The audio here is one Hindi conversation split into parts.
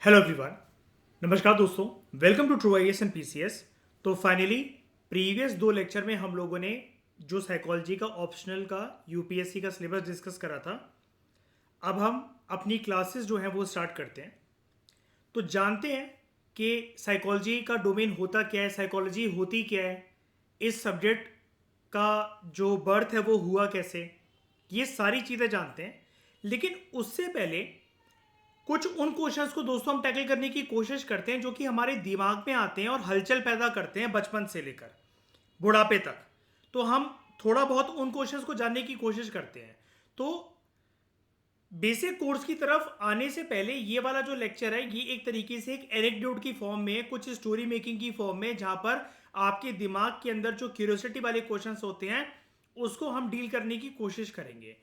Hello everyone. नमस्कार दोस्तों, welcome to True IAS and PCS. तो फाइनली प्रीवियस दो लेक्चर में हम लोगों ने जो साइकोलॉजी का ऑप्शनल का यूपीएससी का सिलेबस डिस्कस करा था, अब हम अपनी क्लासेस जो हैं वो स्टार्ट करते हैं। तो जानते हैं कि साइकोलॉजी का डोमेन होता क्या है, साइकोलॉजी होती क्या है, इस सब्जेक्ट का जो बर्थ है वो हुआ कैसे, ये सारी चीज़ें जानते हैं। लेकिन उससे पहले कुछ उन क्वेश्चंस को दोस्तों हम टैकल करने की कोशिश करते हैं जो कि हमारे दिमाग में आते हैं और हलचल पैदा करते हैं बचपन से लेकर बुढ़ापे तक। तो हम थोड़ा बहुत उन क्वेश्चंस को जानने की कोशिश करते हैं। तो बेसिक कोर्स की तरफ आने से पहले ये वाला जो लेक्चर है ये एक तरीके से एक एनेक्डोट की फॉर्म में, कुछ स्टोरी मेकिंग की फॉर्म में, जहां पर आपके दिमाग के अंदर जो क्यूरियोसिटी वाले क्वेश्चंस होते हैं उसको हम डील करने की कोशिश करेंगे।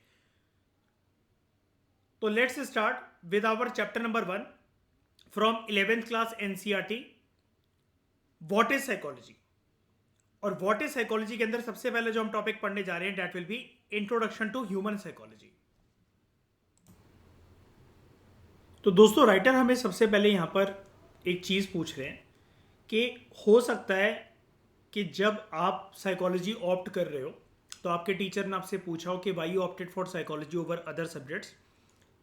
तो let's start with our chapter number 1 from 11th class NCERT, what is psychology. और व्हाट इज साइकोलॉजी के अंदर सबसे पहले जो हम टॉपिक पढ़ने जा रहे हैं that will be introduction to human psychology. तो दोस्तों राइटर हमें सबसे पहले यहां पर एक चीज पूछ रहे हैं कि हो सकता है कि जब आप साइकोलॉजी ऑप्ट कर रहे हो तो आपके टीचर ने आपसे पूछा हो कि why you opted for psychology over other subjects,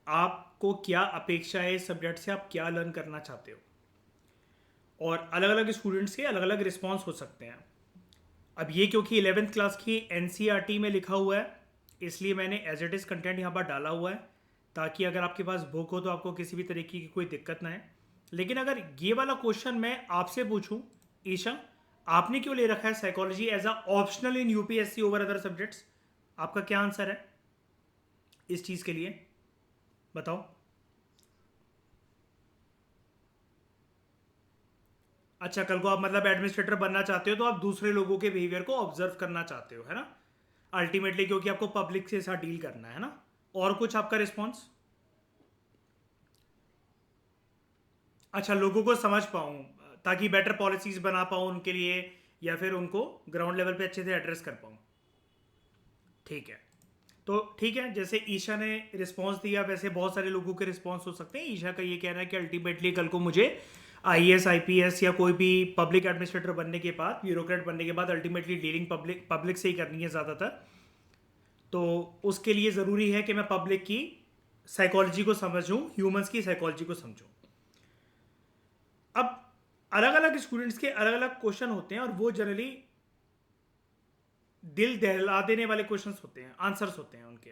आपको क्या अपेक्षा है इस सब्जेक्ट से, आप क्या लर्न करना चाहते हो। और अलग अलग स्टूडेंट्स के अलग अलग रिस्पॉन्स हो सकते हैं। अब ये क्योंकि 11th क्लास की एनसीईआरटी में लिखा हुआ है इसलिए मैंने एज इट इज़ कंटेंट यहाँ पर डाला हुआ है, ताकि अगर आपके पास बुक हो तो आपको किसी भी तरीके की कोई दिक्कत ना है। लेकिन अगर ये वाला क्वेश्चन मैं आपसे पूछूं, ईशा आपने क्यों ले रखा है psychology as a optional in UPSC over other subjects, आपका क्या आंसर है इस चीज़ के लिए, बताओ। अच्छा, कल को आप मतलब एडमिनिस्ट्रेटर बनना चाहते हो तो आप दूसरे लोगों के बिहेवियर को ऑब्जर्व करना चाहते हो, है ना, अल्टीमेटली, क्योंकि आपको पब्लिक से साथ डील करना है ना। और कुछ आपका रिस्पॉन्स? अच्छा, लोगों को समझ पाऊँ ताकि बेटर पॉलिसीज बना पाऊँ उनके लिए, या फिर उनको ग्राउंड लेवल पे अच्छे से एड्रेस कर पाऊँ। ठीक है, तो ठीक है, जैसे ईशा ने रिस्पॉन्स दिया वैसे बहुत सारे लोगों के रिस्पॉन्स हो सकते हैं। ईशा का ये कहना है कि अल्टीमेटली कल को मुझे आईएएस आईपीएस या कोई भी पब्लिक एडमिनिस्ट्रेटर बनने के बाद, ब्यूरोक्रेट बनने के बाद अल्टीमेटली डीलिंग पब्लिक पब्लिक से ही करनी है ज़्यादातर। तो उसके लिए ज़रूरी है कि मैं पब्लिक की साइकोलॉजी को समझूं, ह्यूमंस की साइकोलॉजी को समझूं। अब अलग अलग स्टूडेंट्स के अलग अलग क्वेश्चन होते हैं और वो जनरली दिल दहला देने वाले क्वेश्चंस होते हैं, आंसर्स होते हैं उनके,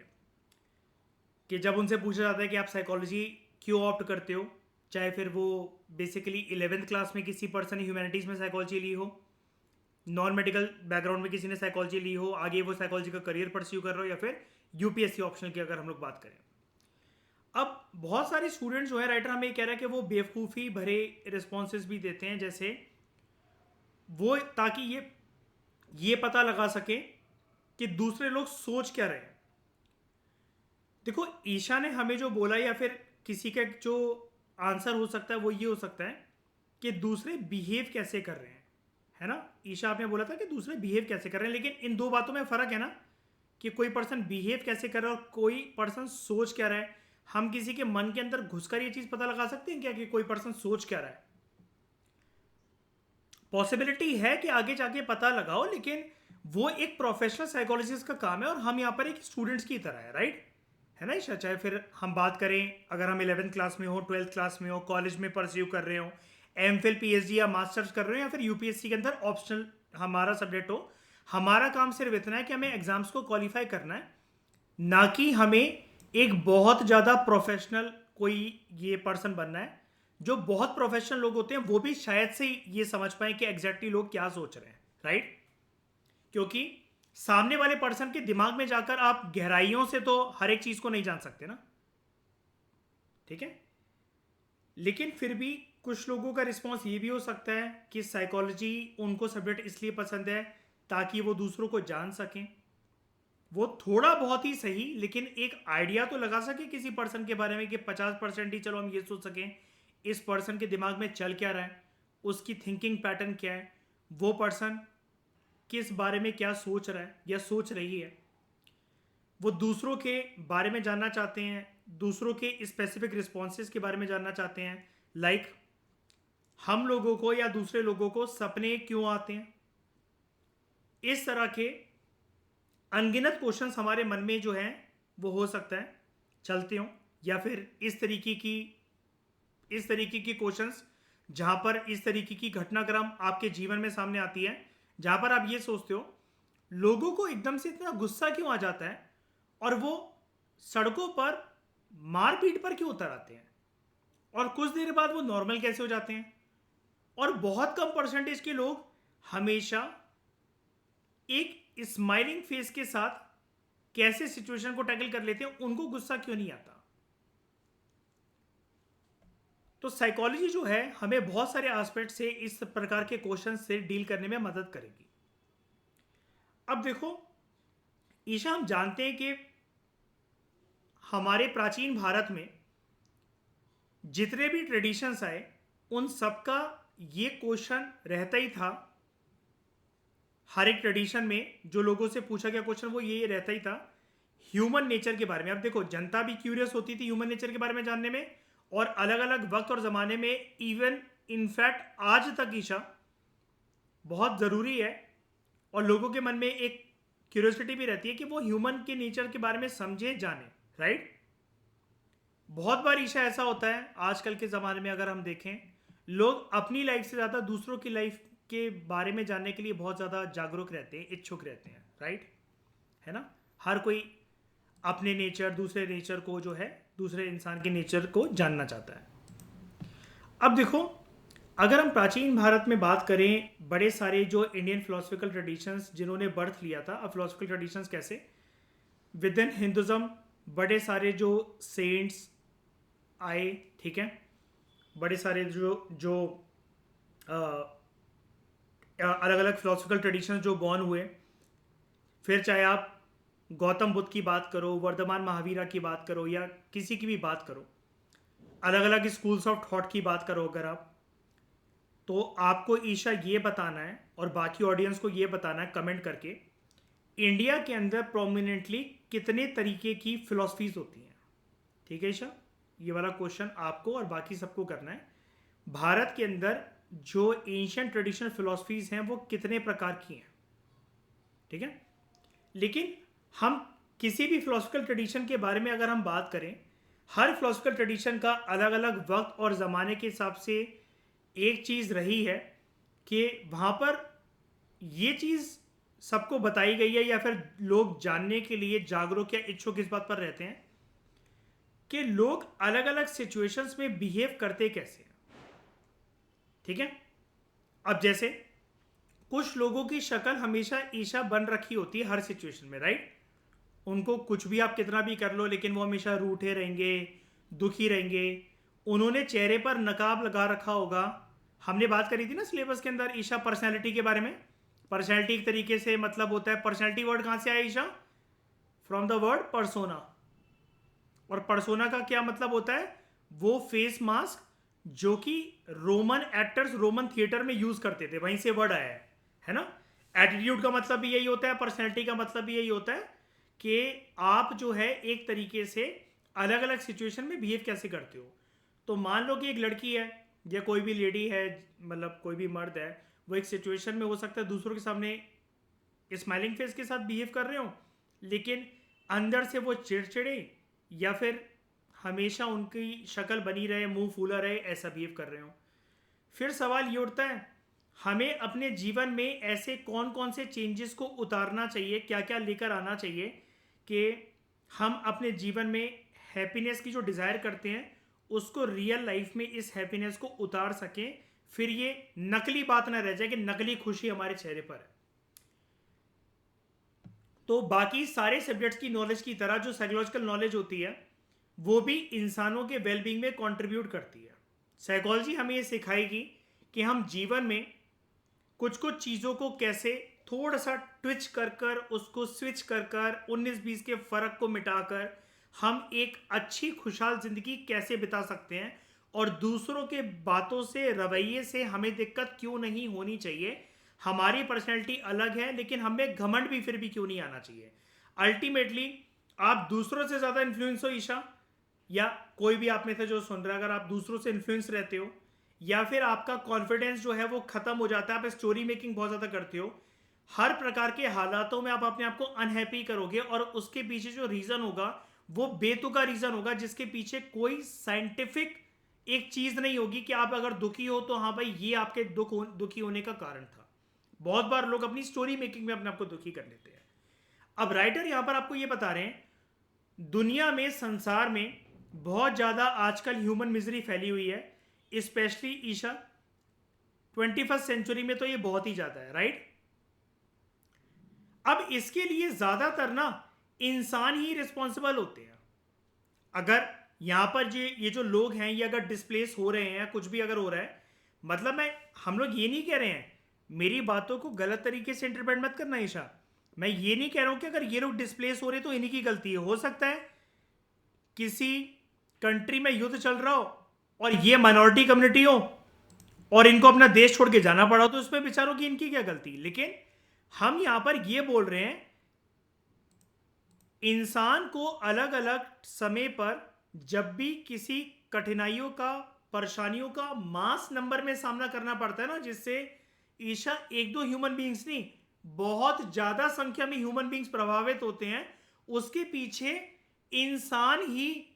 कि जब उनसे पूछा जाता है कि आप साइकोलॉजी क्यों ऑप्ट करते हो, चाहे फिर वो बेसिकली 11th क्लास में किसी पर्सन ने ह्यूमैनिटीज़ में साइकोलॉजी ली हो, नॉन मेडिकल बैकग्राउंड में किसी ने साइकोलॉजी ली हो, आगे वो साइकोलॉजी का करियर परस्यू कर रहे हो, या फिर यूपीएससी ऑप्शन की अगर हम लोग बात करें। अब बहुत सारे स्टूडेंट्स जो है, राइटर हमें ये कह रहा है कि वो बेवकूफ़ी भरे रिस्पॉन्सेज भी देते हैं, जैसे वो ताकि ये पता लगा सके कि दूसरे लोग सोच क्या रहे हैं। देखो, ईशा ने हमें जो बोला या फिर किसी का जो आंसर हो सकता है वो ये हो सकता है कि दूसरे बिहेव कैसे कर रहे हैं, है ना। ईशा आपने बोला था कि दूसरे बिहेव कैसे कर रहे हैं, लेकिन इन दो बातों में फ़र्क है ना, कि कोई पर्सन बिहेव कैसे कर रहा है और कोई पर्सन सोच क्या रहा है। हम किसी के मन के अंदर घुसकर ये चीज़ पता लगा सकते हैं क्या कि कोई पर्सन सोच क्या रहा है? पॉसिबिलिटी है कि आगे जाके पता लगाओ, लेकिन वो एक प्रोफेशनल साइकोलॉजिस्ट का काम है और हम यहाँ पर एक स्टूडेंट्स की तरह है, राइट, है ना ईशा। चाहे फिर हम बात करें, अगर हम 11th क्लास में हो, 12th क्लास में हो, कॉलेज में परस्यू कर रहे हो, एमफिल पीएचडी या मास्टर्स कर रहे हो, या फिर यूपीएससी के अंदर ऑप्शनल हमारा सब्जेक्ट हो, हमारा काम सिर्फ इतना है कि हमें एग्जाम्स को क्वालिफाई करना है, ना कि हमें एक बहुत ज़्यादा प्रोफेशनल कोई ये पर्सन बनना है। जो बहुत प्रोफेशनल लोग होते हैं वो भी शायद से ये समझ पाए कि एग्जैक्टली लोग क्या सोच रहे हैं, राइट, क्योंकि सामने वाले पर्सन के दिमाग में जाकर आप गहराइयों से तो हर एक चीज को नहीं जान सकते ना, ठीक है। लेकिन फिर भी कुछ लोगों का रिस्पॉन्स ये भी हो सकता है कि साइकोलॉजी उनको सब्जेक्ट इसलिए पसंद है ताकि वो दूसरों को जान सकें, वो थोड़ा बहुत ही सही लेकिन एक आइडिया तो लगा सके किसी पर्सन के बारे में कि 50% ही चलो हम ये सोच सकें इस पर्सन के दिमाग में चल क्या रहा है, उसकी थिंकिंग पैटर्न क्या है, वो पर्सन किस बारे में क्या सोच रहा है या सोच रही है। वो दूसरों के बारे में जानना चाहते हैं, दूसरों के स्पेसिफिक रिस्पॉन्सेज के बारे में जानना चाहते हैं, लाइक हम लोगों को या दूसरे लोगों को सपने क्यों आते हैं, इस तरह के अनगिनत क्वेश्चंस हमारे मन में जो हैं वो हो सकता है चलते हों, या फिर इस तरीके की क्वेश्चंस जहां पर इस तरीके की घटनाक्रम आपके जीवन में सामने आती है, जहां पर आप ये सोचते हो लोगों को एकदम से इतना गुस्सा क्यों आ जाता है और वो सड़कों पर मारपीट पर क्यों उतर आते हैं और कुछ देर बाद वो नॉर्मल कैसे हो जाते हैं, और बहुत कम परसेंटेज के लोग हमेशा एक स्माइलिंग फेस के साथ कैसे सिचुएशन को टैकल कर लेते हैं, उनको गुस्सा क्यों नहीं आता। तो साइकोलॉजी जो है हमें बहुत सारे एस्पेक्ट से इस प्रकार के क्वेश्चन से डील करने में मदद करेगी। अब देखो ईशा, हम जानते हैं कि हमारे प्राचीन भारत में जितने भी ट्रेडिशंस आए उन सबका ये क्वेश्चन रहता ही था। हर एक ट्रेडिशन में जो लोगों से पूछा गया क्वेश्चन वो ये रहता ही था ह्यूमन नेचर के बारे में। अब देखो जनता भी क्यूरियस होती थी ह्यूमन नेचर के बारे में जानने में, और अलग अलग वक्त और ज़माने में इवन इनफैक्ट आज तक ईशा बहुत ज़रूरी है और लोगों के मन में एक क्यूरियोसिटी भी रहती है कि वो ह्यूमन के नेचर के बारे में समझे जाने, राइट। बहुत बार ईशा ऐसा होता है आजकल के ज़माने में, अगर हम देखें लोग अपनी लाइफ से ज़्यादा दूसरों की लाइफ के बारे में जानने के लिए बहुत ज़्यादा जागरूक रहते हैं, इच्छुक रहते हैं, राइट, है ना। हर कोई अपने नेचर दूसरे नेचर को जो है दूसरे इंसान के नेचर को जानना चाहता है। अब देखो अगर हम प्राचीन भारत में बात करें, बड़े सारे जो इंडियन फिलोसफिकल ट्रेडिशंस जिन्होंने बर्थ लिया था, अब फिलोसफिकल ट्रेडिशंस कैसे विद इन हिंदुज़म बड़े सारे जो सेंट्स आए, ठीक है, बड़े सारे जो अलग अलग फिलोसफिकल ट्रेडिशंस जो बॉर्न हुए, फिर चाहे आप गौतम बुद्ध की बात करो, वर्धमान महावीरा की बात करो, या किसी की भी बात करो, अलग अलग स्कूल्स ऑफ थॉट की बात करो अगर आप, तो आपको ईशा ये बताना है और बाकी ऑडियंस को ये बताना है कमेंट करके इंडिया के अंदर प्रोमिनेंटली कितने तरीके की फिलोसफीज होती हैं। ठीक है ईशा, ये वाला क्वेश्चन आपको और बाकी सबको करना है। भारत के अंदर जो एंशिएंट ट्रेडिशनल फिलोसफीज हैं वो कितने प्रकार की हैं, ठीक है। लेकिन हम किसी भी फिलोसफिकल ट्रेडिशन के बारे में अगर हम बात करें, हर फिलोसफिकल ट्रेडिशन का अलग अलग वक्त और ज़माने के हिसाब से एक चीज़ रही है कि वहाँ पर ये चीज़ सबको बताई गई है, या फिर लोग जानने के लिए जागरूक या इच्छुक इस बात पर रहते हैं कि लोग अलग अलग सिचुएशंस में बिहेव करते कैसे हैं, ठीक है। अब जैसे कुछ लोगों की शक्ल हमेशा ईशा बन रखी होती है हर सिचुएशन में, राइट। उनको कुछ भी आप कितना भी कर लो लेकिन वो हमेशा रूठे रहेंगे, दुखी रहेंगे, उन्होंने चेहरे पर नकाब लगा रखा होगा। हमने बात करी थी ना सिलेबस के अंदर ईशा पर्सनैलिटी के बारे में। पर्सनैलिटी एक तरीके से मतलब होता है, पर्सनैलिटी वर्ड कहाँ से आया Isha? From the word persona. और पर्सोना का क्या मतलब होता है? वो फेस मास्क जो कि रोमन एक्टर्स रोमन थिएटर में यूज करते थे, वहीं से वर्ड आया है ना। एटीट्यूड का मतलब भी यही होता है, पर्सनैलिटी का मतलब भी यही होता है कि आप जो है एक तरीके से अलग अलग सिचुएशन में बिहेव कैसे करते हो। तो मान लो कि एक लड़की है या कोई भी लेडी है, मतलब कोई भी मर्द है, वो एक सिचुएशन में हो सकता है दूसरों के सामने स्माइलिंग फेस के साथ बिहेव कर रहे हो, लेकिन अंदर से वो चिड़चिड़े या फिर हमेशा उनकी शक्ल बनी रहे, मुंह फूला रहे, ऐसा बिहेव कर रहे हो। फिर सवाल ये उठता है, हमें अपने जीवन में ऐसे कौन कौन से चेंजेस को उतारना चाहिए, क्या क्या लेकर आना चाहिए कि हम अपने जीवन में हैप्पीनेस की जो डिज़ायर करते हैं उसको रियल लाइफ में इस हैप्पीनेस को उतार सकें, फिर ये नकली बात ना रह जाए कि नकली खुशी हमारे चेहरे पर है। तो बाकी सारे सब्जेक्ट्स की नॉलेज की तरह जो साइकोलॉजिकल नॉलेज होती है वो भी इंसानों के वेलबींग में कंट्रीब्यूट करती है। साइकोलॉजी हमें ये सिखाएगी कि हम जीवन में कुछ कुछ चीज़ों को कैसे थोड़ा सा ट्विच कर कर, उसको स्विच कर कर, 19-20 के फ़र्क को मिटाकर हम एक अच्छी खुशहाल ज़िंदगी कैसे बिता सकते हैं, और दूसरों के बातों से, रवैये से हमें दिक्कत क्यों नहीं होनी चाहिए। हमारी पर्सनैलिटी अलग है लेकिन हमें घमंड भी फिर भी क्यों नहीं आना चाहिए। अल्टीमेटली आप दूसरों से ज़्यादा इन्फ्लुएंस हो ईशा या कोई भी आप में से जो सुन रहा है, अगर आप दूसरों से इन्फ्लुएंस रहते हो या फिर आपका कॉन्फिडेंस जो है वो खत्म हो जाता है, आप स्टोरी मेकिंग बहुत ज़्यादा करते हो, हर प्रकार के हालातों में आप अपने आप को अनहैप्पी करोगे और उसके पीछे जो रीज़न होगा वो बेतुका रीज़न होगा, जिसके पीछे कोई साइंटिफिक एक चीज़ नहीं होगी कि आप अगर दुखी हो तो हाँ भाई ये आपके दुखी होने का कारण था। बहुत बार लोग अपनी स्टोरी मेकिंग में अपने आप को दुखी कर लेते हैं। अब राइटर यहां पर आपको ये बता रहे हैं, दुनिया में, संसार में बहुत ज़्यादा आजकल ह्यूमन मिजरी फैली हुई है, स्पेशली ईशा 21st सेंचुरी में तो ये बहुत ही ज़्यादा है, राइट। अब इसके लिए ज़्यादातर ना इंसान ही रिस्पॉन्सिबल होते हैं। अगर यहां पर ये जो लोग हैं ये अगर डिस्प्लेस हो रहे हैं, कुछ भी अगर हो रहा है, मतलब हम लोग ये नहीं कह रहे हैं, मेरी बातों को गलत तरीके से इंटरप्रेट मत करना ईशा, मैं ये नहीं कह रहा हूं कि अगर ये लोग डिस्प्लेस हो रहे तो इन्हीं की गलती है। हो सकता है किसी कंट्री में युद्ध चल रहा हो और ये माइनॉरिटी कम्युनिटी हो और इनको अपना देश छोड़ के जाना पड़ा, तो उसमें बेचारों की इनकी क्या गलती। लेकिन हम यहां पर ये बोल रहे हैं, इंसान को अलग अलग समय पर जब भी किसी कठिनाइयों का, परेशानियों का मास नंबर में सामना करना पड़ता है ना, जिससे ईशा एक दो ह्यूमन बींग्स नहीं, बहुत ज्यादा संख्या में ह्यूमन बींग्स प्रभावित होते हैं, उसके पीछे इंसान ही,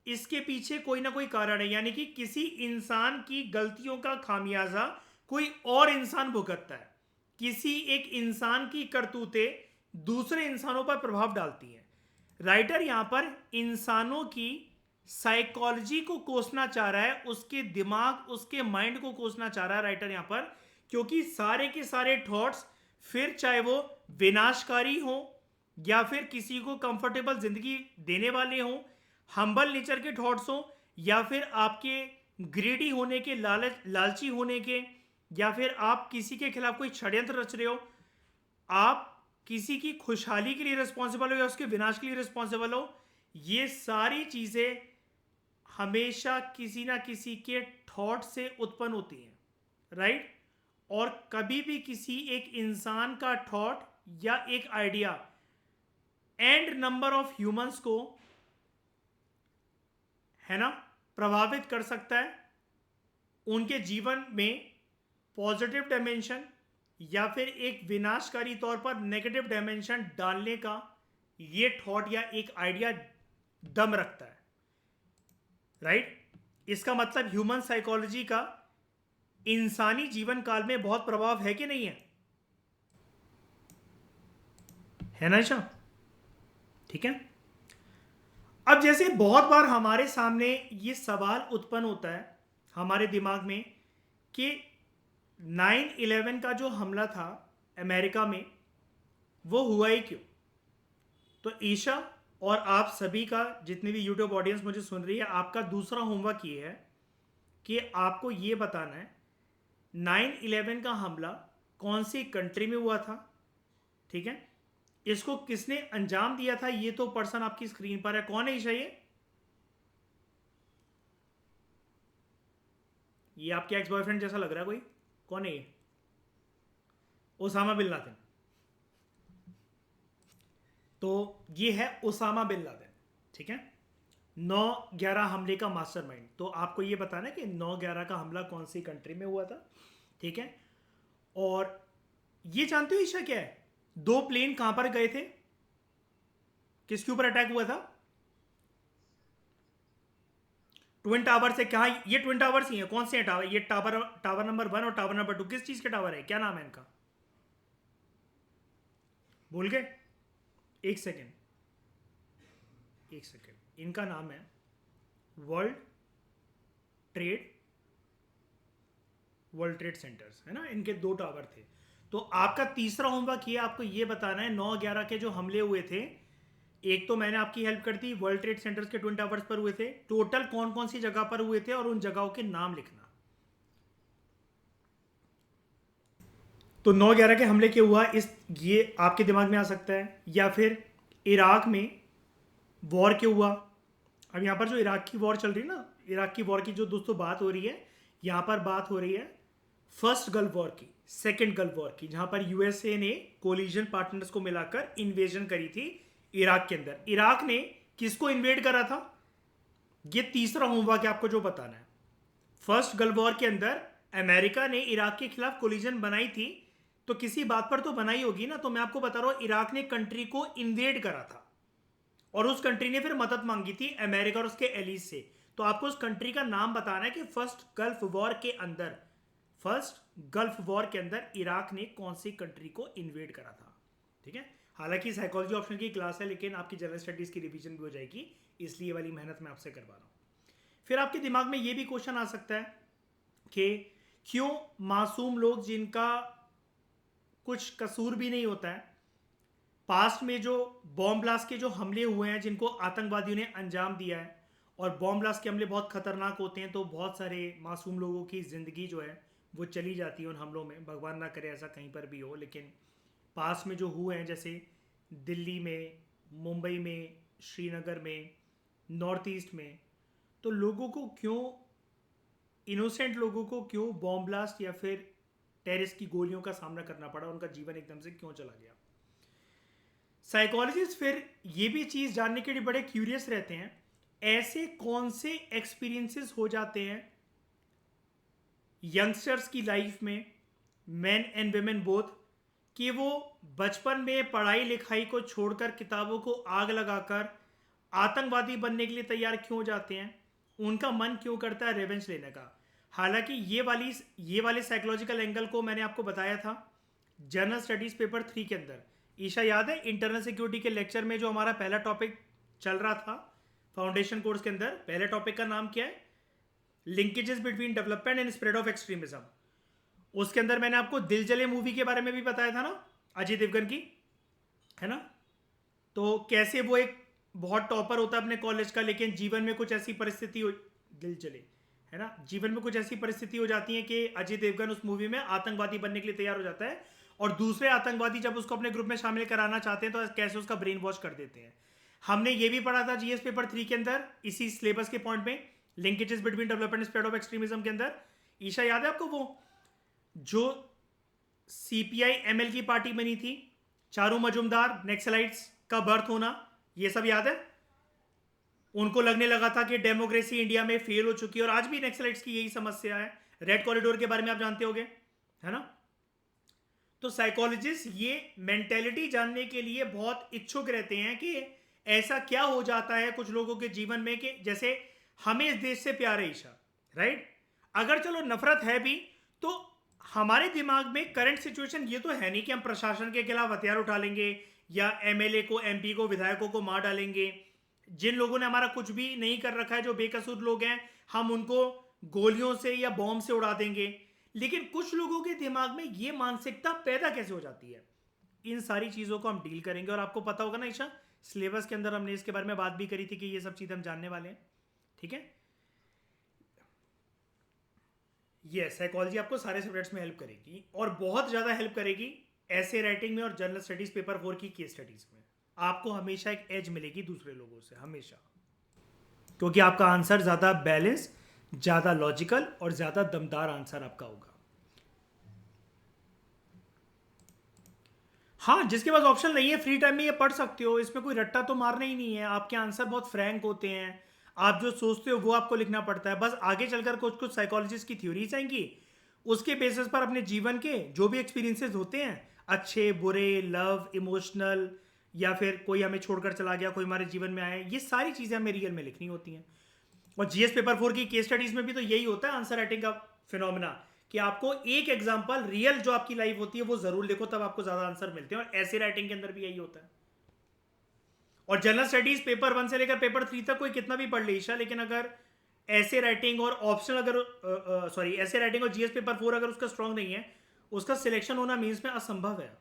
इसके पीछे कोई ना कोई कारण है। यानी कि किसी इंसान की गलतियों का खामियाजा कोई और इंसान भुगतता है, किसी एक इंसान की करतूतें दूसरे इंसानों पर प्रभाव डालती हैं। राइटर यहां पर इंसानों की साइकोलॉजी को कोसना चाह रहा है, उसके दिमाग, उसके माइंड को कोसना चाह रहा है राइटर यहां पर, क्योंकि सारे के सारे थॉट्स, फिर चाहे वो विनाशकारी हो या फिर किसी को कंफर्टेबल जिंदगी देने वाले हो, हम्बल नेचर के थॉट्स हो, या फिर आपके ग्रीडी होने के, लालची होने के, या फिर आप किसी के खिलाफ कोई षड्यंत्र रच रहे हो, आप किसी की खुशहाली के लिए रिस्पॉन्सिबल हो या उसके विनाश के लिए रिस्पॉन्सिबल हो, ये सारी चीजें हमेशा किसी ना किसी के थॉट से उत्पन्न होती हैं, राइट। और कभी भी किसी एक इंसान का थॉट या एक idea and number of humans को, है ना, प्रभावित कर सकता है, उनके जीवन में पॉजिटिव डायमेंशन या फिर एक विनाशकारी तौर पर नेगेटिव डायमेंशन डालने का ये थॉट या एक आइडिया दम रखता है, राइट। इसका मतलब ह्यूमन साइकोलॉजी का इंसानी जीवन काल में बहुत प्रभाव है कि नहीं है ना ईशा, ठीक है। अब जैसे बहुत बार हमारे सामने ये सवाल उत्पन्न होता है हमारे दिमाग में कि 9/11 का जो हमला था अमेरिका में, वो हुआ ही क्यों। तो ईशा और आप सभी का, जितनी भी यूट्यूब ऑडियंस मुझे सुन रही है, आपका दूसरा होमवर्क ये है कि आपको ये बताना है 9/11 का हमला कौन सी कंट्री में हुआ था, ठीक है, इसको किसने अंजाम दिया था। ये तो पर्सन आपकी स्क्रीन पर है, कौन है ईशा ये आपके एक्स बॉयफ्रेंड जैसा लग रहा है कोई, कौन है ये। Osama bin Laden. तो ये है ओसामा बिन लादेन, ठीक है, 9/11 हमले का मास्टरमाइंड। तो आपको ये बताना है कि 9/11 का हमला कौन सी कंट्री में हुआ था, ठीक है। और ये जानते हो ईशा क्या है, 2 प्लेन कहां पर गए थे, किसके ऊपर अटैक हुआ था। ट्विन टावर से, कहा ये ट्विन टावर्स ही है, कौन से हैं टावर, ये टावर नंबर 1 और टावर नंबर 2, किस चीज के टावर है, क्या नाम है इनका, भूल गए। एक सेकेंड, इनका नाम है वर्ल्ड ट्रेड सेंटर्स, है ना, इनके 2 टावर थे। तो आपका तीसरा होमवर्क ये, आपको ये बताना है 9/11 के जो हमले हुए थे, एक तो मैंने आपकी हेल्प कर दी, वर्ल्ड ट्रेड सेंटर्स के ट्विन टावर्स पर हुए थे, टोटल कौन कौन सी जगह पर हुए थे और उन जगहों के नाम लिखना। तो 9/11 के हमले क्यों हुआ, ये आपके दिमाग में आ सकता है, या फिर इराक में वॉर क्यों हुआ। अब यहाँ पर जो इराक की वॉर चल रही है ना, इराक की वॉर की जो दोस्तों बात हो रही है, यहाँ पर बात हो रही है फर्स्ट गल्फ वॉर की, सेकेंड गल्फ वॉर की, जहाँ पर यूएसए ने कोलिजन पार्टनर्स को मिलाकर इन्वेजन करी थी इराक के अंदर। इराक ने किसको इन्वेड करा था, ये तीसरा होमवर्क है आपको जो बताना है। फर्स्ट गल्फ वॉर के अंदर अमेरिका ने इराक के खिलाफ कोलिजन बनाई थी, तो किसी बात पर तो बनाई होगी ना। तो मैं आपको बता रहा हूं, इराक ने कंट्री को इन्वेड करा था और उस कंट्री ने फिर मदद मांगी थी अमेरिका और उसके एलीज से। तो आपको उस कंट्री का नाम बताना है कि फर्स्ट गल्फ वॉर के अंदर, फर्स्ट गल्फ वॉर के अंदर इराक ने कौन सी कंट्री को इन्वेड करा था। ठीक है, हालांकि साइकोलॉजी ऑप्शन की क्लास है, लेकिन आपकी जनरल स्टडीज की रिवीजन भी हो जाएगी, इसलिए ये वाली मेहनत मैं आपसे करवा रहा हूँ। फिर आपके दिमाग में ये भी क्वेश्चन आ सकता है कि क्यों मासूम लोग जिनका कुछ कसूर भी नहीं होता है, पास्ट में जो बॉम्ब ब्लास्ट के जो हमले हुए हैं जिनको आतंकवादियों ने अंजाम दिया है, और बॉम्ब ब्लास्ट के हमले बहुत खतरनाक होते हैं, तो बहुत सारे मासूम लोगों की ज़िंदगी जो है वो चली जाती है उन हमलों में। भगवान ना करे ऐसा कहीं पर भी हो, लेकिन पास में जो हुए हैं जैसे दिल्ली में, मुंबई में, श्रीनगर में, नॉर्थ ईस्ट में, तो लोगों को क्यों, इनोसेंट लोगों को क्यों बॉम्ब ब्लास्ट या फिर टेररिस्ट की गोलियों का सामना करना पड़ा, उनका जीवन एकदम से क्यों चला गया। साइकोलॉजिस्ट फिर ये भी चीज़ जानने के लिए बड़े क्यूरियस रहते हैं, ऐसे कौन से एक्सपीरियंसेस हो जाते हैं यंगस्टर्स की लाइफ में, मेन एंड वुमेन बोथ, कि वो बचपन में पढ़ाई लिखाई को छोड़कर, किताबों को आग लगाकर आतंकवादी बनने के लिए तैयार क्यों हो जाते हैं, उनका मन क्यों करता है रिवेंज लेने का। हालांकि ये वाले साइकोलॉजिकल एंगल को मैंने आपको बताया था जनरल स्टडीज पेपर 3 के अंदर। ईशा याद है इंटरनल सिक्योरिटी के लेक्चर में जो हमारा पहला टॉपिक चल रहा था फाउंडेशन कोर्स के अंदर, पहले टॉपिक का नाम क्या है, linkages between development and spread of extremism. उसके अंदर मैंने आपको दिल जले मूवी के बारे में भी बताया था ना, अजय देवगन की, है ना। तो कैसे वो एक बहुत टॉपर होता है अपने कॉलेज का, लेकिन जीवन में कुछ ऐसी परिस्थिति हो, दिल जले, है ना, जीवन में कुछ ऐसी परिस्थिति हो जाती है कि अजय देवगन उस मूवी में आतंकवादी बनने के लिए तैयार हो जाता है, और दूसरे आतंकवादी जब उसको अपने ग्रुप में शामिल कराना चाहते हैं तो कैसे उसका ब्रेन वॉश कर देते हैं। हमने ये भी पढ़ा था जीएस पेपर 3 के अंदर, इसी सिलेबस के पॉइंट में, linkages between development spread of extremism के अंदर। ईशा याद है आपको वो जो सीपीआई एमएल की पार्टी बनी थी, चारू मजुमदार, नेक्सलाइट्स का बर्थ होना, ये सब याद है। उनको लगने लगा था कि डेमोक्रेसी इंडिया में फेल हो चुकी है, और आज भी नेक्सलाइट्स की यही समस्या है। रेड कॉरिडोर के बारे में आप जानते होंगे, है ना। तो साइकोलॉजिस्ट ये मेंटेलिटी जानने के लिए बहुत इच्छुक रहते हैं कि ऐसा क्या हो जाता है कुछ लोगों के जीवन में कि जैसे हमें इस देश से प्यार है ईशा, राइट, अगर चलो नफरत है भी, तो हमारे दिमाग में करंट सिचुएशन ये तो है नहीं कि हम प्रशासन के खिलाफ हथियार उठा लेंगे या एमएलए को, एमपी को, विधायकों को मार डालेंगे। जिन लोगों ने हमारा कुछ भी नहीं कर रखा है, जो बेकसूर लोग हैं, हम उनको गोलियों से या बॉम्ब से उड़ा देंगे। लेकिन कुछ लोगों के दिमाग में ये मानसिकता पैदा कैसे हो जाती है, इन सारी चीज़ों को हम डील करेंगे। और आपको पता होगा ना ईशा, सिलेबस के अंदर हमने इसके बारे में बात भी करी थी कि ये सब चीज़ें हम जानने वाले हैं। ठीक है, ये साइकोलॉजी आपको सारे सब्जेक्ट्स में हेल्प करेगी, और बहुत ज़्यादा हेल्प करेगी ऐसे राइटिंग में और जनरल स्टडीज़ पेपर 4 की केस स्टडीज़ में। आपको हमेशा एक एज मिलेगी दूसरे लोगों से, हमेशा, क्योंकि आपका आंसर ज़्यादा बैलेंस, ज़्यादा लॉजिकल और ज़्यादा दमदार आंसर आपका होगा। हाँ, जिसके पास ऑप्शन नहीं है, फ्री टाइम में ये पढ़ सकते हो, इसमें कोई रट्टा तो मारना ही नहीं है। आपके आंसर बहुत फ्रैंक होते हैं, आप जो सोचते हो वो आपको लिखना पड़ता है। बस आगे चलकर कुछ कुछ साइकोलॉजिस्ट की थ्योरीज आएंगी, उसके बेसिस पर अपने जीवन के जो भी एक्सपीरियंसेस होते हैं, अच्छे बुरे, लव, इमोशनल, या फिर कोई हमें छोड़कर चला गया, कोई हमारे जीवन में आए, ये सारी चीज़ें हमें रियल में लिखनी होती हैं। और जीएस पेपर 4 की केस स्टडीज में भी तो यही होता है आंसर राइटिंग का फिनोमिना, कि आपको एक एग्जांपल रियल जो आपकी लाइफ होती है वो जरूर लिखो, तब आपको ज्यादा आंसर मिलते हैं। और ऐसे राइटिंग के अंदर भी यही होता है। और जनरल स्टडीज पेपर 1 से लेकर पेपर 3 तक कोई कितना भी पढ़ ले ईशा, लेकिन अगर ऐसे राइटिंग और ऑप्शनल अगर ऐसे राइटिंग और जीएस पेपर 4 अगर उसका स्ट्रांग नहीं है, उसका सिलेक्शन होना मीन्स में असंभव है,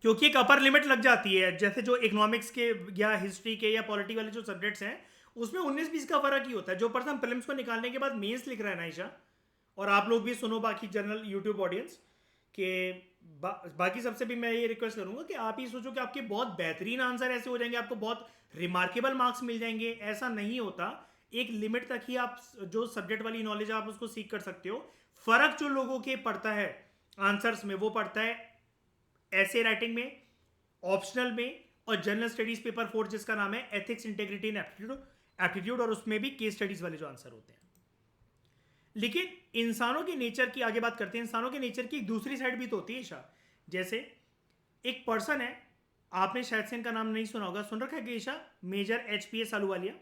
क्योंकि एक अपर लिमिट लग जाती है। जैसे जो इकोनॉमिक्स के या हिस्ट्री के या पॉलिटी वाले जो सब्जेक्ट्स हैं, उसमें 19-20 का फर्क ही होता है। जो पर्सन प्रीलिम्स को निकालने के बाद मेंस लिख रहा है ना ईशा, और आप लोग भी सुनो, बाकी जनरल यूट्यूब ऑडियंस के बाकी सबसे भी मैं ये रिक्वेस्ट करूंगा कि आप ही सोचो कि आपके बहुत बेहतरीन आंसर ऐसे हो जाएंगे, आपको बहुत रिमार्केबल मार्क्स मिल जाएंगे। ऐसा नहीं होता, एक लिमिट तक ही आप जो सब्जेक्ट वाली नॉलेज आप उसको सीख कर सकते हो। फर्क जो लोगों के पड़ता है आंसर्स में, वो पड़ता है ऐसे राइटिंग में, ऑप्शनल में और जनरल स्टडीज पेपर 4 जिसका नाम है एथिक्स, इंटेग्रिटी एंड एप्टीट्यूड, और उसमें भी केस स्टडीज वाले जो आंसर होते हैं। लेकिन इंसानों के नेचर की आगे बात करते हैं। इंसानों के नेचर की एक दूसरी साइड भी तो होती है ईशा। जैसे एक पर्सन है, आपने शायद से इनका नाम नहीं सुना होगा, सुन रखा है कि ईशा, मेजर HPS अहलूवालिया।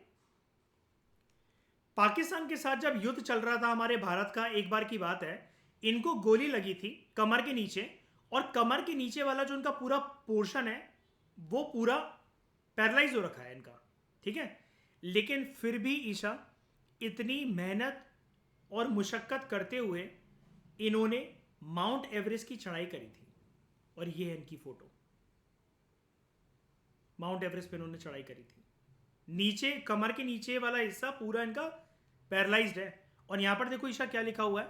पाकिस्तान के साथ जब युद्ध चल रहा था हमारे भारत का, एक बार की बात है, इनको गोली लगी थी कमर के नीचे, और कमर के नीचे वाला जो इनका पूरा पोर्शन है वो पूरा पैरालाइज हो रखा है इनका, ठीक है। लेकिन फिर भी ईशा इतनी मेहनत और मुशक्कत करते हुए इन्होंने माउंट एवरेस्ट की चढ़ाई करी थी, और ये है इनकी फोटो। माउंट एवरेस्ट पे इन्होंने चढ़ाई करी थी। नीचे कमर के नीचे वाला हिस्सा पूरा इनका पैरालाइज्ड है। और यहां पर देखो ईशा क्या लिखा हुआ है,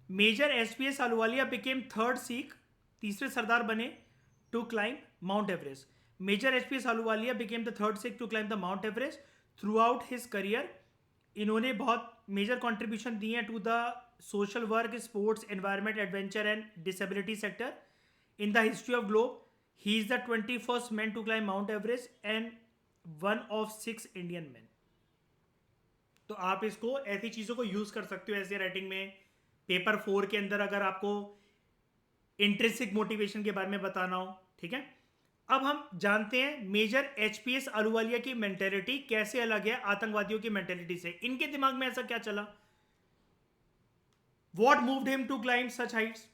major HPS Ahluwalia became third Sikh, तीसरे सरदार बने to climb Mount Everest. Major HPS Ahluwalia became the third Sikh to climb the Mount Everest throughout his career. इन्होंने बहुत मेजर कॉन्ट्रीब्यूशन दी है to the social work, sports, environment, adventure and disability sector in the history of globe. He is the 21st man to climb Mount Everest and one of 6 Indian man. तो आप इसको ऐसी चीजों को यूज कर सकते हो ऐसे राइटिंग में। पेपर 4 के अंदर अगर आपको इंट्रिंसिक मोटिवेशन के बारे में बताना हो, ठीक है। अब हम जानते हैं मेजर HPS अहलूवालिया की मेंटेलिटी कैसे अलग है आतंकवादियों की मेंटेलिटी से। इनके दिमाग में ऐसा क्या चला, what moved him to climb such heights.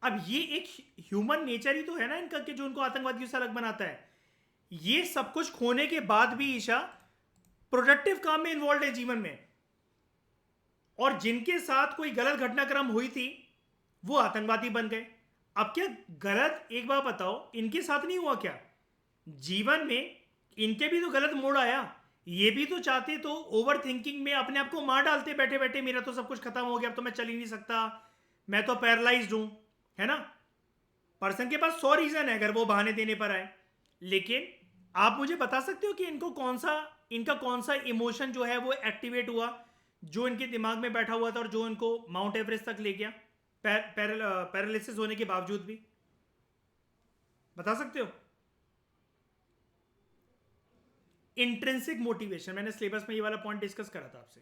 अब ये एक ह्यूमन नेचर ही तो है ना इनका कि जो उनको आतंकवादियों से अलग बनाता है। ये सब कुछ खोने के बाद भी ईशा प्रोडक्टिव काम में इन्वॉल्व है जीवन में, और जिनके साथ कोई गलत घटनाक्रम हुई थी वो आतंकवादी बन गए। अब क्या गलत, एक बात बताओ, इनके साथ नहीं हुआ क्या जीवन में? इनके भी तो गलत मोड़ आया, ये भी तो चाहते तो ओवर थिंकिंग में अपने आप को मार डालते बैठे बैठे, मेरा तो सब कुछ खत्म हो गया, अब तो मैं चल ही नहीं सकता, मैं तो पैरालाइज्ड हूं, है ना। पर्सन के पास 100 रीजन है अगर वो बहाने देने पर आए। लेकिन आप मुझे बता सकते हो कि इनका कौन सा इमोशन जो है वो एक्टिवेट हुआ, जो इनके दिमाग में बैठा हुआ था और जो इनको माउंट एवरेस्ट तक ले गया पैरालिसिस होने के बावजूद भी? बता सकते हो? इंट्रिंसिक मोटिवेशन, मैंने सिलेबस में ये वाला पॉइंट डिस्कस करा था आपसे।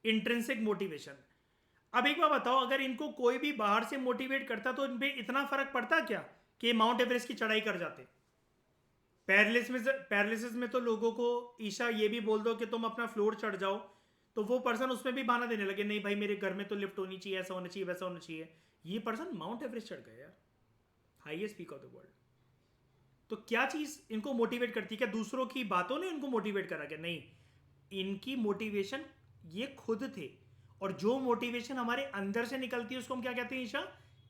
Intrinsic motivation. अब एक बार बताओ, अगर इनको कोई भी बाहर से मोटिवेट करता तो इन पे इतना फर्क पड़ता क्या कि माउंट एवरेस्ट की चढ़ाई कर जाते? पैरालिसिस में तो लोगों को ईशा ये भी बोल दो कि तुम अपना फ्लोर चढ़ जाओ, तो वो पर्सन उसमें भी बहाना देने लगे, नहीं भाई मेरे घर में तो लिफ्ट होनी चाहिए, ऐसा होना चाहिए, वैसा होना चाहिए। ये पर्सन माउंट एवरेस्ट चढ़ गया यार, highest peak of the world. तो क्या चीज इनको मोटिवेट करती है? क्या दूसरों की बातों ने इनको मोटिवेट करा? क्या नहीं, इनकी मोटिवेशन ये खुद थे। और जो मोटिवेशन हमारे अंदर से निकलती है उसको हम क्या कहते हैं ईशा?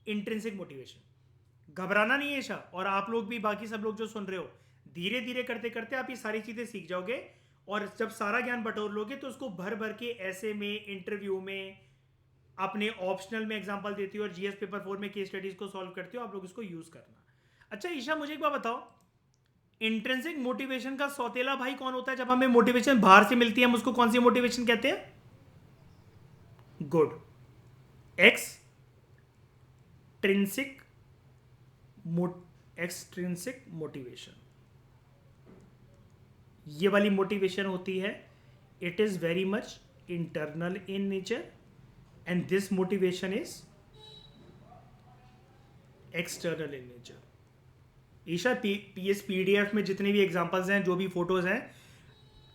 Intrinsic motivation. घबराना नहीं है ईशा, और आप लोग भी, बाकी सब लोग जो सुन रहे हो, धीरे धीरे करते करते आप ये सारी चीजें सीख जाओगे, और जब सारा ज्ञान बटोर लोगे तो उसको भर भर के ऐसे में, इंटरव्यू में, अपने ऑप्शनल में एग्जांपल देती हो, और जीएस पेपर 4 में केस स्टडीज को सॉल्व करते हो, आप लोग इसको यूज करना। अच्छा ईशा, मुझे एक बात बताओ, इंट्रिंसिक मोटिवेशन का सौतेला भाई कौन होता है? जब हमें मोटिवेशन बाहर से मिलती है हम उसको कौन सी मोटिवेशन कहते हैं? Good extrinsic motivation. ये वाली मोटिवेशन होती है, it is very much internal in nature, and this motivation is external in nature. Isha, PDF में जितने भी एग्जांपल्स हैं, जो भी फोटोज हैं,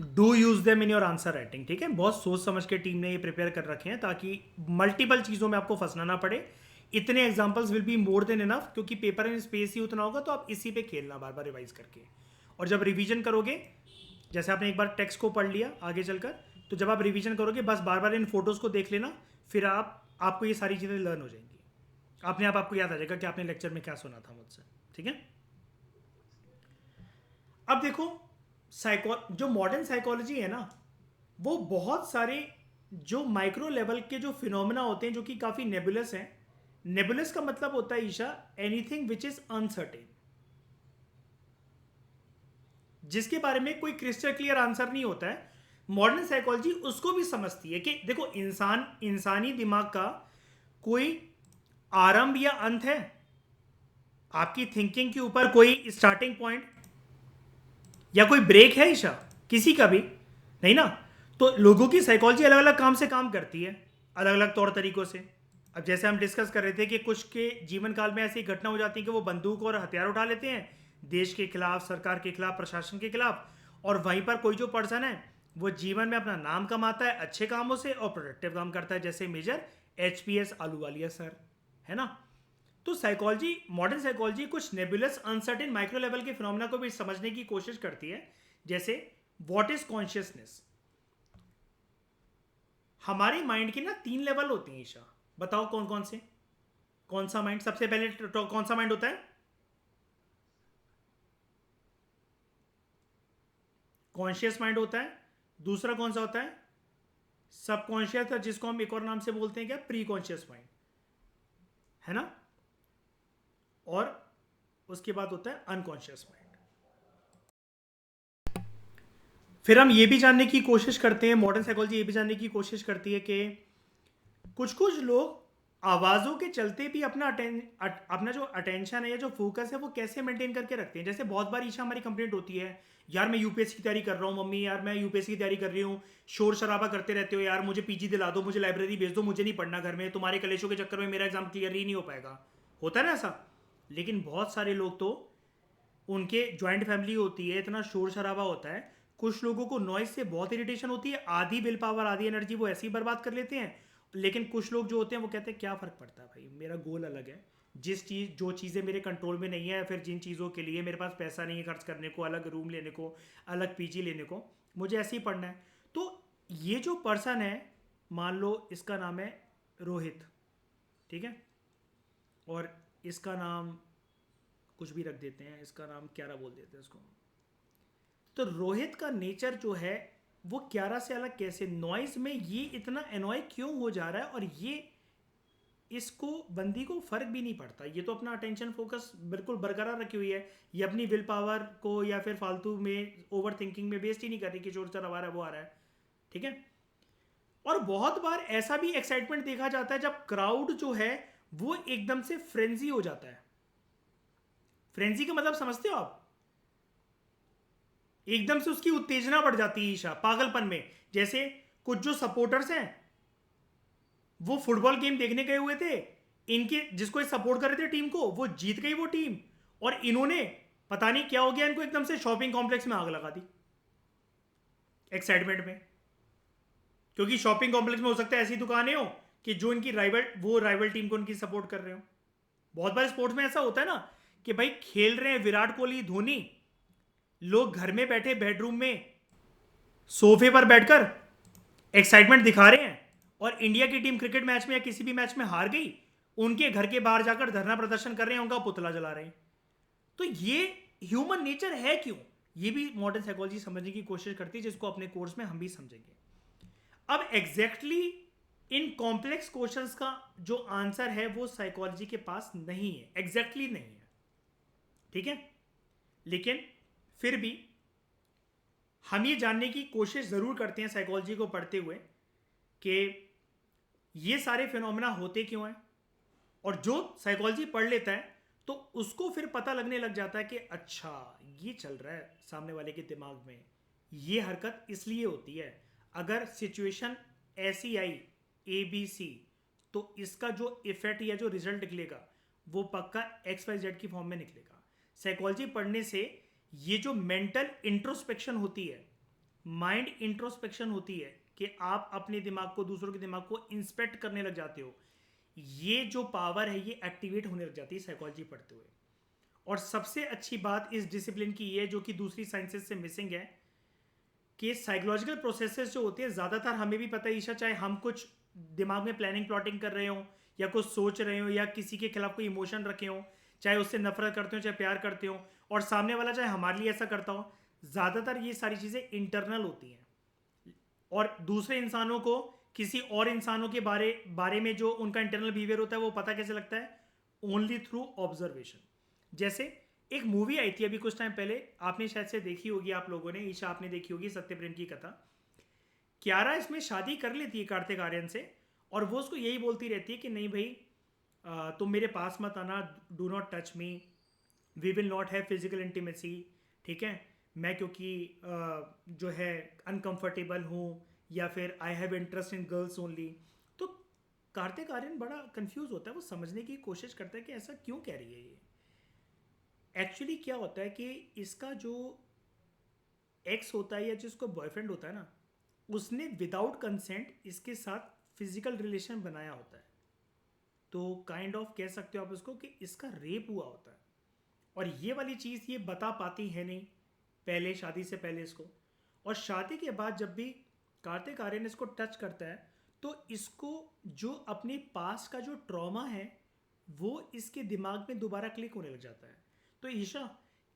do use them in your answer writing, ठीक है। बहुत सोच समझ के टीम ने ये प्रिपेयर कर रखे हैं ताकि मल्टीपल चीज़ों में आपको फंसना ना पड़े। इतने examples will be more than enough, क्योंकि पेपर में स्पेस ही उतना होगा, तो आप इसी पे खेलना बार बार रिवाइज करके। और जब रिवीजन करोगे, जैसे आपने एक बार टेक्स्ट को पढ़ लिया आगे चलकर, तो जब आप रिवीजन करोगे बस बार बार इन फोटोज़ को देख लेना, फिर आपको ये सारी चीज़ें लर्न हो जाएंगी, अपने आप आपको याद आ जाएगा कि आपने लेक्चर में क्या सुना था मुझसे, ठीक है। अब देखो, जो मॉडर्न साइकोलॉजी है ना, वो बहुत सारे जो माइक्रो लेवल के जो फिनोमेना होते हैं जो कि काफ़ी नेबुलस हैं। नेबुलस का मतलब होता है Isha, anything which is uncertain, जिसके बारे में कोई क्रिस्टल क्लियर आंसर नहीं होता है। मॉडर्न साइकोलॉजी उसको भी समझती है कि देखो, इंसानी दिमाग का कोई आरंभ या अंत है? आपकी थिंकिंग के ऊपर कोई स्टार्टिंग पॉइंट या कोई ब्रेक है ईशा, किसी का भी नहीं ना। तो लोगों की साइकोलॉजी अलग अलग काम से काम करती है, अलग अलग तौर तरीकों से। अब जैसे हम डिस्कस कर रहे थे कि कुछ के जीवन काल में ऐसी घटना हो जाती है कि वो बंदूक और हथियार उठा लेते हैं देश के खिलाफ, सरकार के खिलाफ, प्रशासन के खिलाफ, और वहीं पर कोई जो पर्सन है वो जीवन में अपना नाम कमाता है अच्छे कामों से और प्रोडक्टिव काम करता है, जैसे मेजर एचपीएस आलूवालिया सर, है ना। तो साइकोलॉजी, मॉडर्न साइकोलॉजी कुछ नेबुलस अनसर्टेन माइक्रो लेवल के फिनोमेना को भी समझने की कोशिश करती है, जैसे व्हाट इज कॉन्शियसनेस। हमारे माइंड के ना 3 लेवल होते हैं ईशा, बताओ कौन कौन से। कौन सा माइंड सबसे पहले, कौन सा माइंड होता है? कॉन्शियस माइंड होता है। दूसरा कौन सा होता है? सबकॉन्शियस, जिसको हम एक और नाम से बोलते हैं क्या, प्री कॉन्शियस माइंड, है ना। और उसके बाद होता है अनकॉन्शियस माइंड। फिर हम ये भी जानने की कोशिश करते हैं, मॉडर्न साइकोलॉजी ये भी जानने की कोशिश करती है कि कुछ कुछ लोग आवाज़ों के चलते भी अपना जो अटेंशन है या जो फोकस है वो कैसे मेंटेन करके रखते हैं। जैसे बहुत बार ईशा हमारी कंप्लेंट होती है, यार मैं यूपीएससी की तैयारी कर रहा हूँ मम्मी, यार मैं यूपीएससी की तैयारी कर रही हूँ, शोर शराबा करते रहते हो, यार मुझे पीजी दिला दो, मुझे लाइब्रेरी भेज दो, मुझे नहीं पढ़ना घर में, तुम्हारे कलेशों के चक्कर में मेरा एग्जाम क्लियर ही नहीं हो पाएगा। होता है ना ऐसा। लेकिन बहुत सारे लोग तो, उनके ज्वाइंट फैमिली होती है, इतना शोर शराबा होता है, कुछ लोगों को नॉइज से बहुत इरिटेशन होती है, आधी विल पावर आधी एनर्जी वो ऐसे ही बर्बाद कर लेते हैं। लेकिन कुछ लोग जो होते हैं वो कहते हैं क्या फ़र्क पड़ता है भाई, मेरा गोल अलग है, जो चीज़ें मेरे कंट्रोल में नहीं है, फिर जिन चीज़ों के लिए मेरे पास पैसा नहीं है खर्च करने को, अलग रूम लेने को, अलग पीजी लेने को, मुझे ऐसे ही पढ़ना है। तो ये जो पर्सन है, मान लो इसका नाम है रोहित, ठीक है, और इसका नाम कुछ भी रख देते हैं, इसका नाम क्यारा बोल देते हैं इसको। तो रोहित का नेचर जो है वो क्यारा से अलग कैसे, नॉइज में ये इतना एनॉय क्यों हो जा रहा है, और ये इसको बंदी को फर्क भी नहीं पड़ता, ये तो अपना अटेंशन फोकस बिल्कुल बरकरार रखी हुई है, ये अपनी विल पावर को या फिर फालतू में ओवर थिंकिंग में वेस्ट ही नहीं कर रही कि चोर चर आ रहा है वो आ रहा है, ठीक है। और बहुत बार ऐसा भी एक्साइटमेंट देखा जाता है जब क्राउड जो है वो एकदम से फ्रेंजी हो जाता है। फ्रेंजी का मतलब समझते हो आप? एकदम से उसकी उत्तेजना बढ़ जाती है ईशा, पागलपन में। जैसे कुछ जो सपोर्टर्स हैं वो फुटबॉल गेम देखने गए हुए थे, इनके जिसको सपोर्ट कर रहे थे टीम को, वो जीत गई वो टीम, और इन्होंने पता नहीं क्या हो गया इनको, एकदम से शॉपिंग कॉम्प्लेक्स में आग लगा दी एक्साइटमेंट में। क्योंकि शॉपिंग कॉम्प्लेक्स में हो सकता है ऐसी दुकानें हो कि जो इनकी राइवल टीम को उनकी सपोर्ट कर रहे हो। बहुत बार स्पोर्ट्स में ऐसा होता है ना कि भाई खेल रहे हैं विराट कोहली धोनी, लोग घर में बैठे बेडरूम में सोफे पर बैठकर एक्साइटमेंट दिखा रहे हैं, और इंडिया की टीम क्रिकेट मैच में या किसी भी मैच में हार गई, उनके घर के बाहर जाकर धरना प्रदर्शन कर रहे हैं, उनका पुतला जला रहे हैं। तो ये ह्यूमन नेचर है क्यों, ये भी मॉडर्न साइकोलॉजी समझने की कोशिश करती है, जिसको अपने कोर्स में हम भी समझेंगे। अब एग्जैक्टली इन कॉम्प्लेक्स क्वेश्चंस का जो आंसर है वो साइकोलॉजी के पास नहीं है, एग्जैक्टली नहीं है, ठीक है। लेकिन फिर भी हम ये जानने की कोशिश ज़रूर करते हैं साइकोलॉजी को पढ़ते हुए कि ये सारे फिनोमेना होते क्यों हैं, और जो साइकोलॉजी पढ़ लेता है तो उसको फिर पता लगने लग जाता है कि अच्छा ये चल रहा है सामने वाले के दिमाग में, ये हरकत इसलिए होती है, अगर सिचुएशन ऐसी आई ABC, तो इसका जो इफेक्ट या जो रिजल्ट निकलेगा वो पक्का XYZ की फॉर्म में निकलेगा। साइकोलॉजी पढ़ने से ये जो मेंटल इंट्रोस्पेक्शन होती है, माइंड इंट्रोस्पेक्शन होती है, कि आप अपने दिमाग को, दूसरों के दिमाग को इंस्पेक्ट करने लग जाते हो, ये जो पावर है ये एक्टिवेट होने लग जाती है साइकोलॉजी पढ़ते हुए। और सबसे अच्छी बात इस डिसिप्लिन की ये, जो कि दूसरी साइंसेस से मिसिंग है, कि साइकोलॉजिकल प्रोसेसेस जो होते हैं, ज़्यादातर हमें भी पता है ईशा, चाहे हम कुछ दिमाग में प्लानिंग प्लॉटिंग कर रहे हो, या कुछ सोच रहे हो, या किसी के खिलाफ कोई इमोशन रखे हो, चाहे उससे नफरत करते हो चाहे प्यार करते हो, और सामने वाला चाहे हमारे लिए ऐसा करता हो, ज़्यादातर ये सारी चीज़ें इंटरनल होती हैं। और दूसरे इंसानों को किसी और इंसानों के बारे में जो उनका इंटरनल बिहेवियर होता है वो पता कैसे लगता है? Only through observation. जैसे एक मूवी आई थी अभी कुछ टाइम पहले, आपने शायद से देखी होगी, आप लोगों ने, ईशा आपने देखी होगी, सत्यप्रेम की कथा। क्यारा इसमें शादी कर लेती है कार्तिक आर्यन से, और वो उसको यही बोलती रहती है कि नहीं भाई तुम मेरे पास मत आना, do not touch me, we will not have physical intimacy, ठीक है, मैं क्योंकि जो है अनकंफर्टेबल हूँ, या फिर I have interest in girls only. तो कार्तिक आर्यन बड़ा कंफ्यूज होता है, वो समझने की कोशिश करता है कि ऐसा क्यों कह रही है ये। एक्चुअली क्या होता है कि इसका जो एक्स होता है या जिसको बॉयफ्रेंड होता है ना, उसने विदाउट कंसेंट इसके साथ फिजिकल रिलेशन बनाया होता है। तो काइंड ऑफ कह सकते हो आप उसको कि इसका रेप हुआ होता है। और ये वाली चीज़ ये बता पाती है नहीं पहले, शादी से पहले इसको। और शादी के बाद जब भी कार्तिक आर्यन इसको टच करता है तो इसको जो अपने पास का जो ट्रॉमा है वो इसके दिमाग में दोबारा क्लिक होने लग जाता है। तो Isha,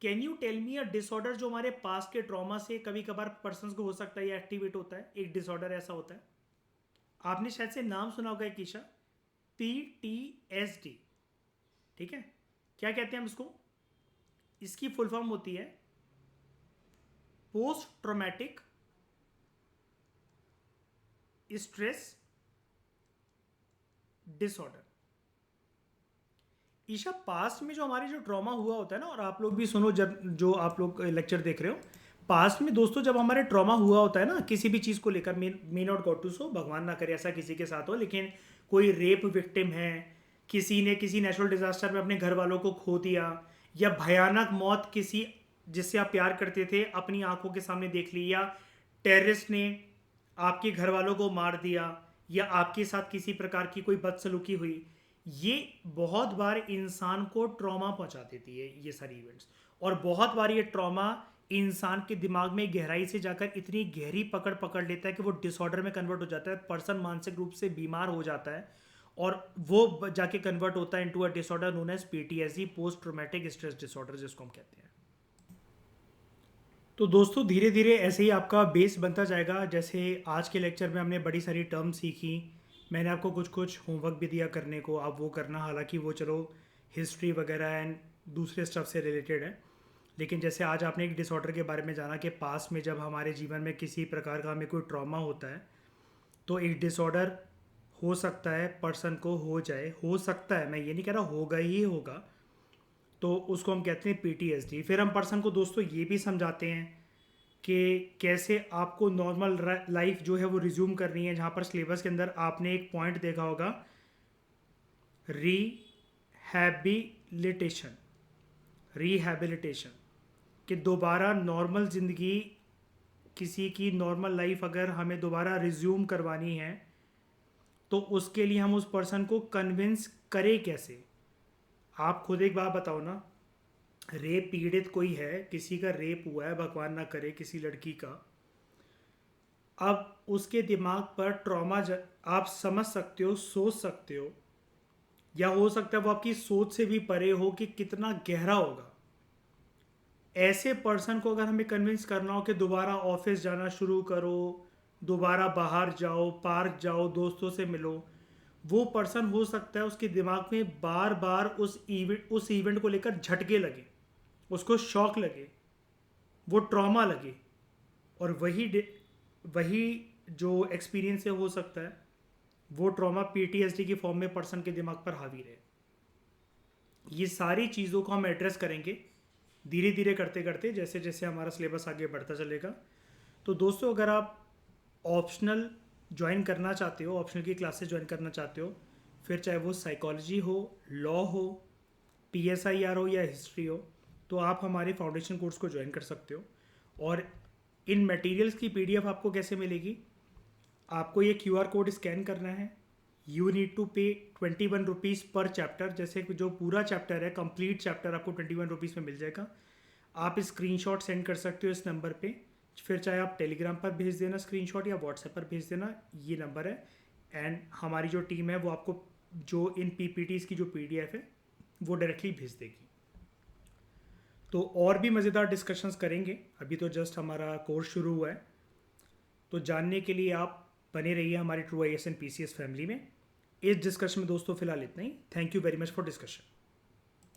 can you tell me a disorder जो हमारे पास के ट्रॉमा से कभी कभार पर्सन को हो सकता है या एक्टिवेट होता है, एक डिसऑर्डर ऐसा होता है, आपने शायद से नाम सुना होगा एक ईशा, PTSD, ठीक है। क्या कहते हैं हम इसको, इसकी फुल फॉर्म होती है post traumatic stress disorder. Isha, past में जो हमारे जो ट्रॉमा हुआ होता है ना, और आप लोग भी सुनो जब जो आप लोग लेक्चर देख रहे हो, पास्ट में दोस्तों जब हमारे ट्रॉमा हुआ होता है ना किसी भी चीज़ को लेकर, मे नॉट गॉट टू सो, भगवान ना करे ऐसा किसी के साथ हो, लेकिन कोई रेप विक्टिम है, किसी ने किसी नेचुरल डिजास्टर में अपने घर वालों को खो दिया, या भयानक मौत किसी जिससे आप प्यार करते थे अपनी आंखों के सामने देख ली, या टेररिस्ट ने आपके घर वालों को मार दिया, या आपके साथ किसी प्रकार की कोई बदसलूकी हुई, ये बहुत बार इंसान को ट्रॉमा पहुंचा देती है ये सारी इवेंट्स। और बहुत बार ये ट्रॉमा इंसान के दिमाग में गहराई से जाकर इतनी गहरी पकड़ पकड़ लेता है कि वो डिसऑर्डर में कन्वर्ट हो जाता है, पर्सन मानसिक रूप से बीमार हो जाता है, और वो जाके कन्वर्ट होता है into a disorder known as PTSD, post traumatic stress disorder, जिसको हम कहते हैं। तो दोस्तों धीरे धीरे ऐसे ही आपका बेस बनता जाएगा। जैसे आज के लेक्चर में हमने बड़ी सारी टर्म सीखी, मैंने आपको कुछ कुछ होमवर्क भी दिया करने को, आप वो करना, हालांकि वो चलो हिस्ट्री वगैरह एंड दूसरे स्टफ से रिलेटेड है। लेकिन जैसे आज आपने एक डिसऑर्डर के बारे में जाना कि पास्ट में जब हमारे जीवन में किसी प्रकार का हमें कोई ट्रॉमा होता है तो एक डिसऑर्डर हो सकता है पर्सन को हो जाए, हो सकता है, मैं ये नहीं कह रहा होगा ही होगा, तो उसको हम कहते हैं PTSD। फिर हम पर्सन को दोस्तों ये भी समझाते हैं कि कैसे आपको नॉर्मल लाइफ जो है वो रिज्यूम करनी है, जहाँ पर सिलेबस के अंदर आपने एक पॉइंट देखा होगा, रिहैबिलिटेशन, रिहैबिलिटेशन, कि दोबारा नॉर्मल ज़िंदगी, किसी की नॉर्मल लाइफ अगर हमें दोबारा रिज्यूम करवानी है तो उसके लिए हम उस पर्सन को कन्विंस करें कैसे। आप खुद एक बात बताओ ना, रेप पीड़ित कोई है, किसी का रेप हुआ है, भगवान ना करे किसी लड़की का, अब उसके दिमाग पर ट्रॉमा आप समझ सकते हो, सोच सकते हो, या हो सकता है वो आपकी सोच से भी परे हो कि कितना गहरा होगा। ऐसे पर्सन को अगर हमें कन्विंस करना हो कि दोबारा ऑफिस जाना शुरू करो, दोबारा बाहर जाओ, पार्क जाओ, दोस्तों से मिलो, वो पर्सन हो सकता है उसके दिमाग में बार बार उस इवेंट को लेकर झटके लगे, उसको शॉक लगे, वो ट्रॉमा लगे, और वही जो एक्सपीरियंस है हो सकता है वो ट्रॉमा PTSD की फॉर्म में पर्सन के दिमाग पर हावी रहे। ये सारी चीज़ों को हम एड्रेस करेंगे धीरे धीरे करते करते, जैसे जैसे हमारा सिलेबस आगे बढ़ता चलेगा। तो दोस्तों अगर आप ऑप्शनल ज्वाइन करना चाहते हो, ऑप्शनल की क्लासेस ज्वाइन करना चाहते हो, फिर चाहे वो साइकोलॉजी हो, लॉ हो, PSIR हो या हिस्ट्री हो, तो आप हमारे फाउंडेशन कोर्स को ज्वाइन कर सकते हो। और इन मटेरियल्स की PDF आपको कैसे मिलेगी, आपको ये QR कोड स्कैन करना है, यू नीड टू पे 21 रुपीज़ पर चैप्टर। जैसे जो पूरा चैप्टर है, कंप्लीट चैप्टर आपको 21 रुपीज़ में मिल जाएगा। आप स्क्रीनशॉट सेंड कर सकते हो इस नंबर पे, फिर चाहे आप टेलीग्राम पर भेज देना स्क्रीनशॉट या व्हाट्सएप पर भेज देना, ये नंबर है। एंड हमारी जो टीम है वो आपको जो इन PPTs की जो PDF है वो डायरेक्टली भेज देगी। तो और भी मज़ेदार डिस्कशंस करेंगे, अभी तो जस्ट हमारा कोर्स शुरू हुआ है। तो जानने के लिए आप बने रहिए हमारी TrueIAS एंड PCS फैमिली में। इस डिस्कशन में दोस्तों फिलहाल इतना ही। Thank you very much for discussion.